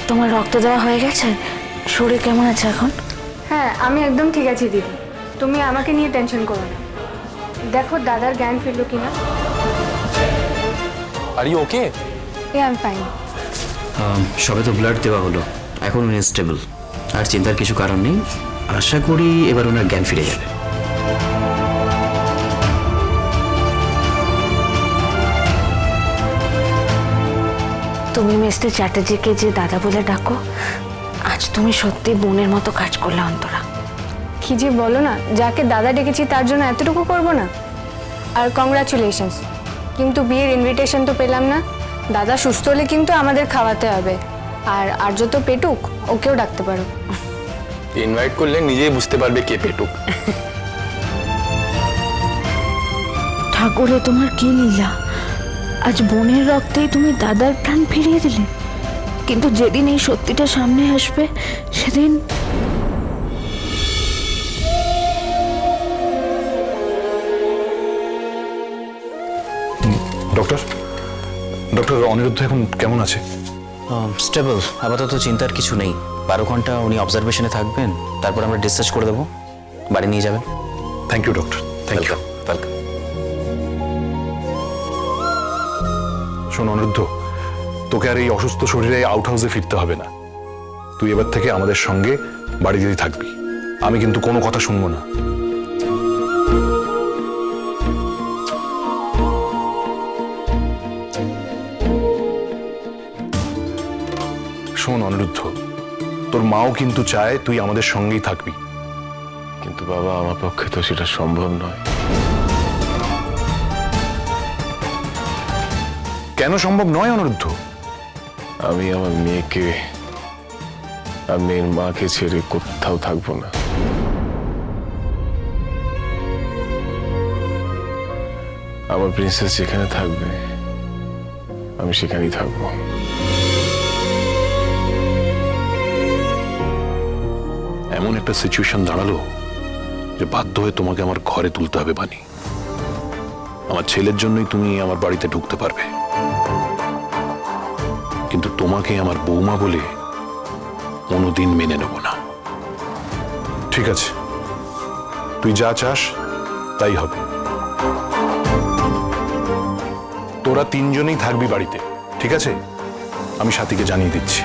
তোমার রক্ত দেওয়া হয়ে গেছে? শরীর কেমন আছে এখন? হ্যাঁ, আমি একদম ঠিক আছি দিদি। তুমি আমাকে নিয়ে টেনশন করো না। দেখো দাদার জ্ঞান ফিরলো কিনা। Are you okay? I am fine. সবে তো ব্লাড দেওয়া হলো, এখন উনি স্টেবল, আর চিন্তার কিছু কারণ নেই। আশা করি এবার ওনার জ্ঞান ফিরে যাবে। তুমি মিস্টার চ্যাটার্জিকে যে দাদা বলে ডাকো, আজ তুমি সত্যি বোনের মতো কাজ করলে অন্তরা। কি যে বলো না, যাকে দাদা ডেকেছি তার জন্য এতটুকু করবো না? আর কংগ্রাচুলেশনস, কিন্তু বিয়ের ইনভিটেশন তো পেলাম না। দাদা সুস্থ হলে কিন্তু আমাদের খাওয়াতে হবে। আর আর্য তো পেটুক, ওকেও ডাকতে পারো। ইনভাইট করলে নিজেই বুঝতে পারবে কে পেটুক। ঠাকুরে তোমার কি লীলা, আজ বোনের রক্তেই তুমি দাদার প্রাণ ফিরিয়ে দিলে। কিন্তু যেদিন এই সত্যিটা সামনে আসবে সেদিন ডক্টর, অনিরুদ্ধ এখন কেমন আছে? স্টেবল, আপাতত চিন্তার কিছু নেই। 12 ঘন্টা উনি অবজারভেশনে থাকবেন, তারপর আমরা ডিসচার্জ করে দেবো, বাড়ি নিয়ে যাবেন। Thank you doctor, thank you. Welcome. শোন অনিরুদ্ধ, তোকে আর এই অসুস্থ শরীরে আউট হাউসে ফিরতে হবে না। তুই এবার থেকে আমাদের সঙ্গে বাড়িতেই থাকবি। আমি কিন্তু কোনো কথা শুনবো না। শোন অনিরুদ্ধ, তোর মাও কিন্তু চায় তুই আমাদের সঙ্গেই থাকবি। কিন্তু বাবা, আমার পক্ষে তো সেটা সম্ভব নয়। কেন সম্ভব নয় অনিরুদ্ধ? আমি আমার মেয়েকে আর মেয়ের মাকে ছেড়ে কোথাও থাকবো না। আমার প্রিন্সেস যেখানে থাকবে আমি সেখানেই থাকবো। এমন একটা সিচুয়েশন দাঁড়ালো যে বাধ্য হয়ে তোমাকে আমার ঘরে তুলতে হবে বানি। আমার ছেলের জন্যই তুমি আমার বাড়িতে ঢুকতে পারবে, কিন্তু তোমাকে আমার বৌমা বলে কোনোদিন মেনে নেব না। ঠিক আছে, তুই যা চাস তাই হবে। তোরা 3 জনেই থাকবি বাড়িতে, ঠিক আছে? আমি সাথীকে জানিয়ে দিচ্ছি।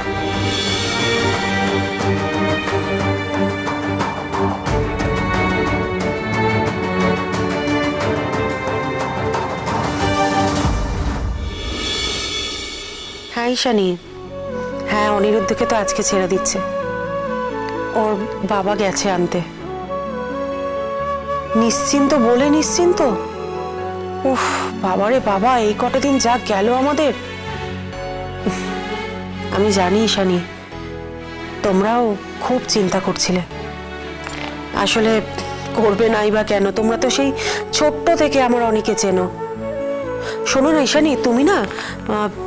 হ্যাঁ ঈশানী, হ্যাঁ অনিরুদ্ধকে তো আজকে ছেড়ে দিচ্ছে। ওর বাবা গেছে আনতে। নিশ্চিন্ত বলে নিশ্চিন্ত? উফ বাবারে বাবা, এই কটা দিন যা গেল আমাদের। আমি জানি ঈশানী, তোমরাও খুব চিন্তা করছিলে। আসলে করবে নাই বা কেন, তোমরা তো সেই ছোট্ট থেকে আমার অনেকে চেনো। শোনো না ঈশানী, তুমি না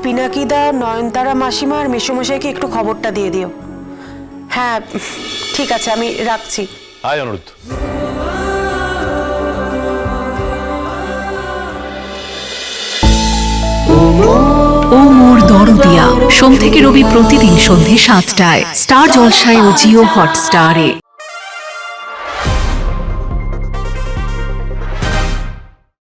পিনাকিদা, নয়নতারা মাসিমা আর মেসোমশাইকে একটু খবরটা দিয়ে দিও। হ্যাঁ ঠিক আছে, আমি রাখছি। হাই অনিরুদ্ধ। ও মোর দরদিয়া, সোম থেকে রবি প্রতিদিন সন্ধে 7টায় স্টার জলসায় ও জিও হটস্টারে।